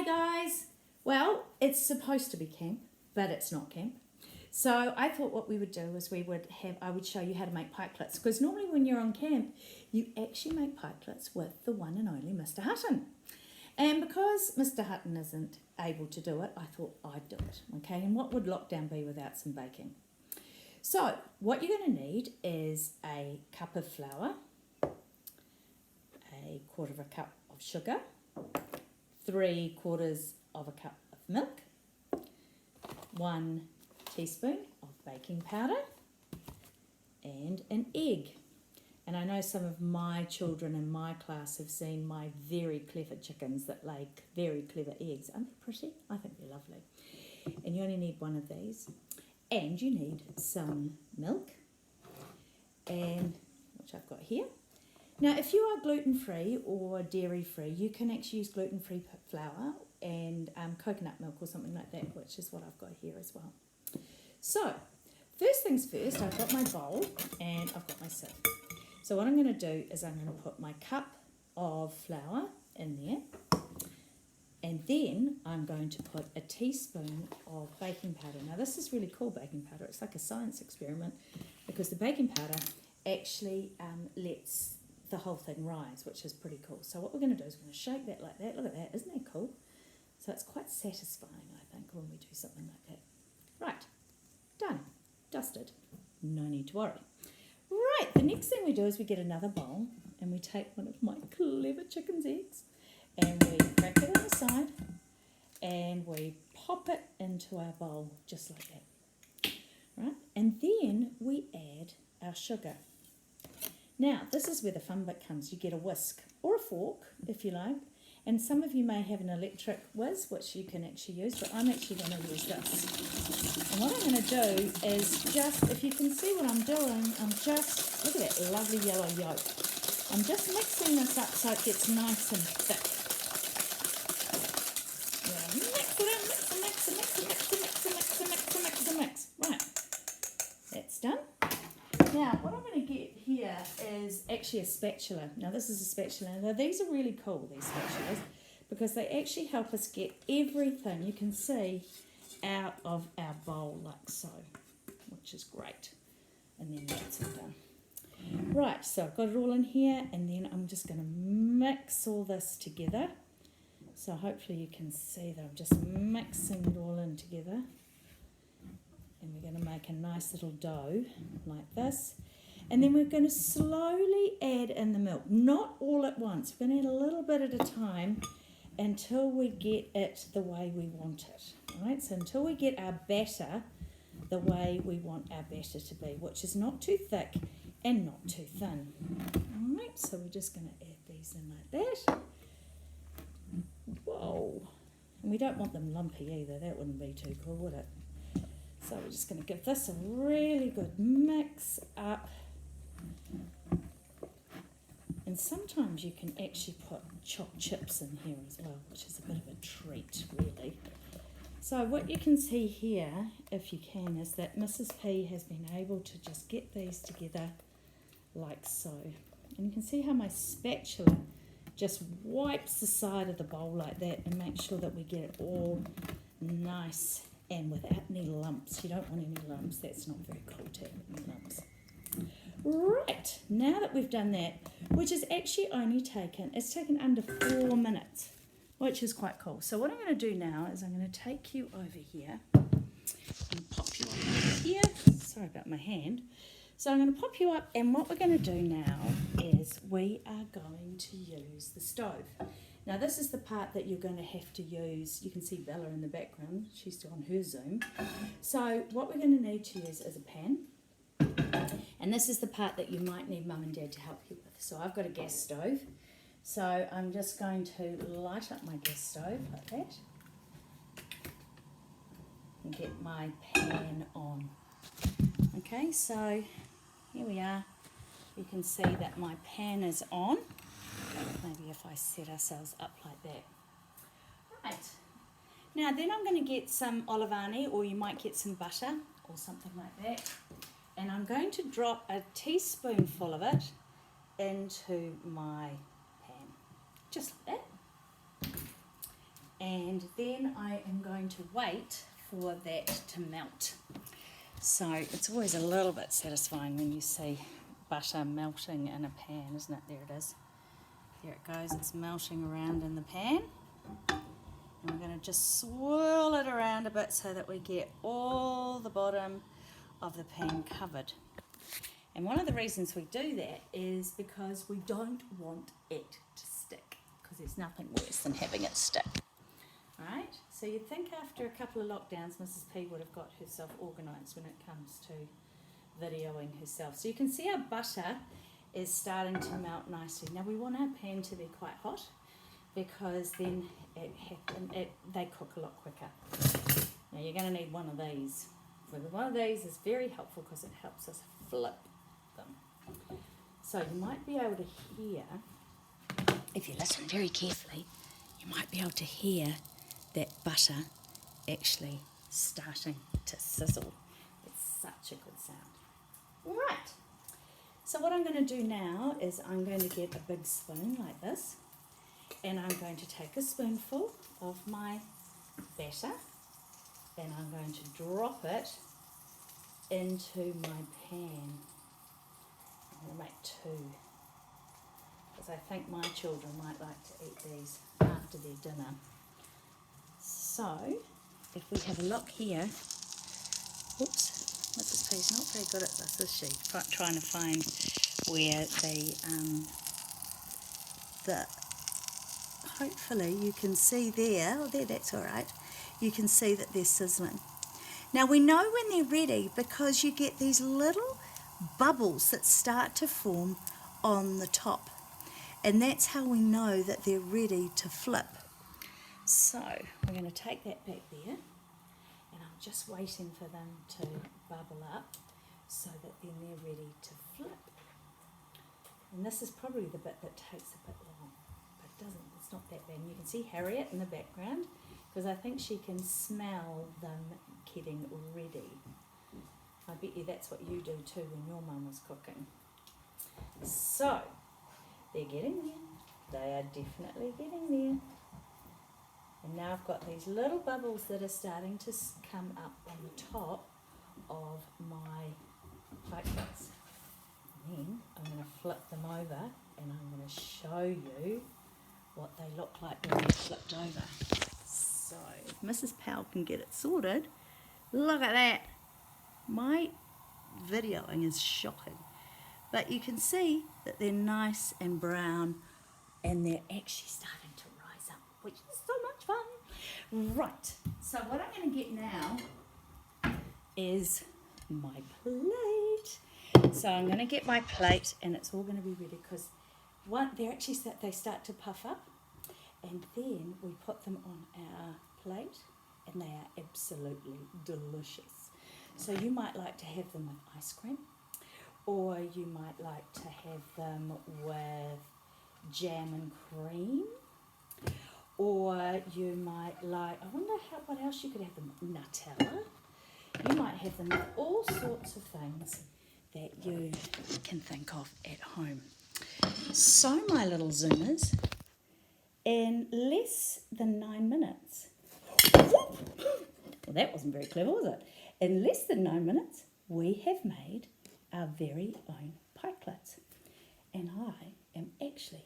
guys. Well, it's supposed to be camp, but it's not camp. So I thought what we would do is I would show you how to make pikelets, because normally when you're on camp, you actually make pikelets with the one and only Mr. Hutton. And because Mr. Hutton isn't able to do it, I thought I'd do it, okay? And what would lockdown be without some baking? So what you're going to need is a cup of flour, a quarter of a cup of sugar, 3/4 of a cup of milk, 1 teaspoon of baking powder, and an egg. And I know some of my children in my class have seen my very clever chickens that lay very clever eggs. Aren't they pretty? I think they're lovely. And you only need 1 of these. And you need some milk, and which I've got here. Now, if you are gluten-free or dairy-free, you can actually use gluten-free flour and coconut milk or something like that, which is what I've got here as well. So, first things first, I've got my bowl and I've got my sieve. So what I'm going to do is I'm going to put my cup of flour in there, and then I'm going to put a teaspoon of baking powder. Now, this is really cool, baking powder. It's like a science experiment, because the baking powder actually lets the whole thing rise, which is pretty cool. So what we're going to do is we're going to shake that like that. Look at that, isn't that cool? So it's quite satisfying, I think, when we do something like that. Right, done, dusted, no need to worry. Right, the next thing we do is we get another bowl and we take one of my clever chicken's eggs and we crack it on the side and we pop it into our bowl just like that. Right, and then we add our sugar. Now, this is where the fun bit comes. You get a whisk or a fork, if you like, and some of you may have an electric whiz, which you can actually use, but I'm actually going to use this. And what I'm going to do is just, if you can see what I'm doing, I'm just, look at that lovely yellow yolk. I'm just mixing this up so it gets nice and thick. Yeah, mix it in, mix. Right, that's done. Now, what I'm going to get here is actually a spatula. Now, this is a spatula. Now, these are really cool, these spatulas, because they actually help us get everything you can see out of our bowl like so, which is great. And then that's all done. Right, so I've got it all in here, and then I'm just going to mix all this together. So hopefully you can see that I'm just mixing it all in together. And we're going to make a nice little dough like this. And then we're going to slowly add in the milk, not all at once. We're going to add a little bit at a time until we get it the way we want it. All right, so until we get our batter the way we want our batter to be, which is not too thick and not too thin. All right, so we're just going to add these in like that. Whoa. And we don't want them lumpy either. That wouldn't be too cool, would it? So we're just going to give this a really good mix up. And sometimes you can actually put chopped chips in here as well, which is a bit of a treat, really. So what you can see here, if you can, is that Mrs. P has been able to just get these together like so. And you can see how my spatula just wipes the side of the bowl like that and makes sure that we get it all nice and without any lumps. You don't want any lumps. That's not very cool to have any lumps. Right, now that we've done that, which is actually only taken under 4 minutes, which is quite cool. So what I'm going to do now is I'm going to take you over here and pop you up over here. Sorry about my hand. So I'm going to pop you up, and what we're going to do now is we are going to use the stove. Now, this is the part that you're going to have to use. You can see Bella in the background. She's still on her Zoom. So what we're going to need to use is a pan. And this is the part that you might need Mum and Dad to help you with. So I've got a gas stove. So I'm just going to light up my gas stove like that. And get my pan on. Okay, so here we are. You can see that my pan is on. Maybe if I set ourselves up like that. Right. Now then I'm going to get some olivani, or you might get some butter or something like that. And I'm going to drop a teaspoonful of it into my pan. Just like that. And then I am going to wait for that to melt. So it's always a little bit satisfying when you see butter melting in a pan, isn't it? There it is. There it goes, it's melting around in the pan. And we're going to just swirl it around a bit so that we get all the bottom of the pan covered. And one of the reasons we do that is because we don't want it to stick, because there's nothing worse than having it stick. Right? So you'd think after a couple of lockdowns, Mrs. P would have got herself organised when it comes to videoing herself. So you can see our butter is starting to melt nicely. Now we want our pan to be quite hot because then they cook a lot quicker. Now you're going to need one of these. One of these is very helpful because it helps us flip them. So you might be able to hear, if you listen very carefully, you might be able to hear that butter actually starting to sizzle. It's such a good sound. Right, so what I'm going to do now is I'm going to get a big spoon like this, and I'm going to take a spoonful of my batter and I'm going to drop it into my pan. I'm going to make two, because I think my children might like to eat these after their dinner. So, if we have a look here, oops, Mrs. P's not very good at this, is she? Trying to find where hopefully you can see there, that's all right, you can see that they're sizzling. Now we know when they're ready because you get these little bubbles that start to form on the top, and that's how we know that they're ready to flip. So we're going to take that back there, and I'm just waiting for them to bubble up so that then they're ready to flip. And this is probably the bit that takes a bit long, but it's not that bad. And you can see Harriet in the background because I think she can smell them getting ready. I bet you that's what you do too when your mum was cooking. So they're getting there. They are definitely getting there. And now I've got these little bubbles that are starting to come up on the top of my pikelets. And then I'm going to flip them over and I'm going to show you what they look like when they're flipped over. So if Mrs. Powell can get it sorted, look at that. My videoing is shocking. But you can see that they're nice and brown and they're actually starting to rise up, which is so much fun. Right, so what I'm going to get now is my plate. So I'm going to get my plate and it's all going to be ready because they start to puff up, and then we put them on our plate and they are absolutely delicious. So you might like to have them with ice cream, or you might like to have them with jam and cream, or you might like, I wonder what else you could have them, Nutella. You might have them with all sorts of things that you can think of at home. So my little Zoomers, in less than 9 minutes, well that wasn't very clever, was it? In less than 9 minutes, we have made our very own pikelets. And I am actually